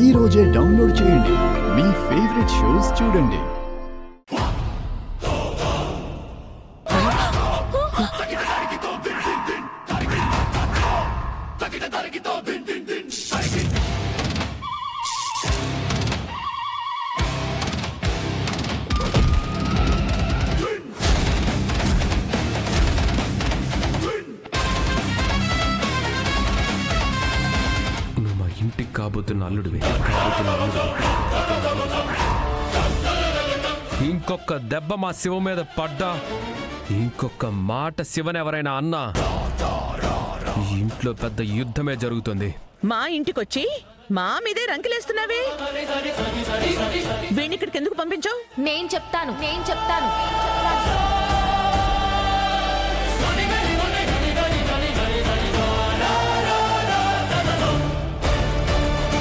ఈ రోజే డౌన్లోడ్ చేయండి. మీ ఫేవరెట్ షోస్ చూడండి. ఇంటికి కాబోతున్న అల్లుడివి. ఇంకొక దెబ్బ మా శివ మీద పడ్డా, ఇంకొక మాట శివని ఎవరైనా అన్నా ఇంట్లో పెద్ద యుద్ధమే జరుగుతుంది. మా ఇంటికొచ్చి మా మీదే రంకిలేస్తున్నావే. వీణ్ణి ఇక్కడికి ఎందుకు పంపించావు? నేను చెప్తాను.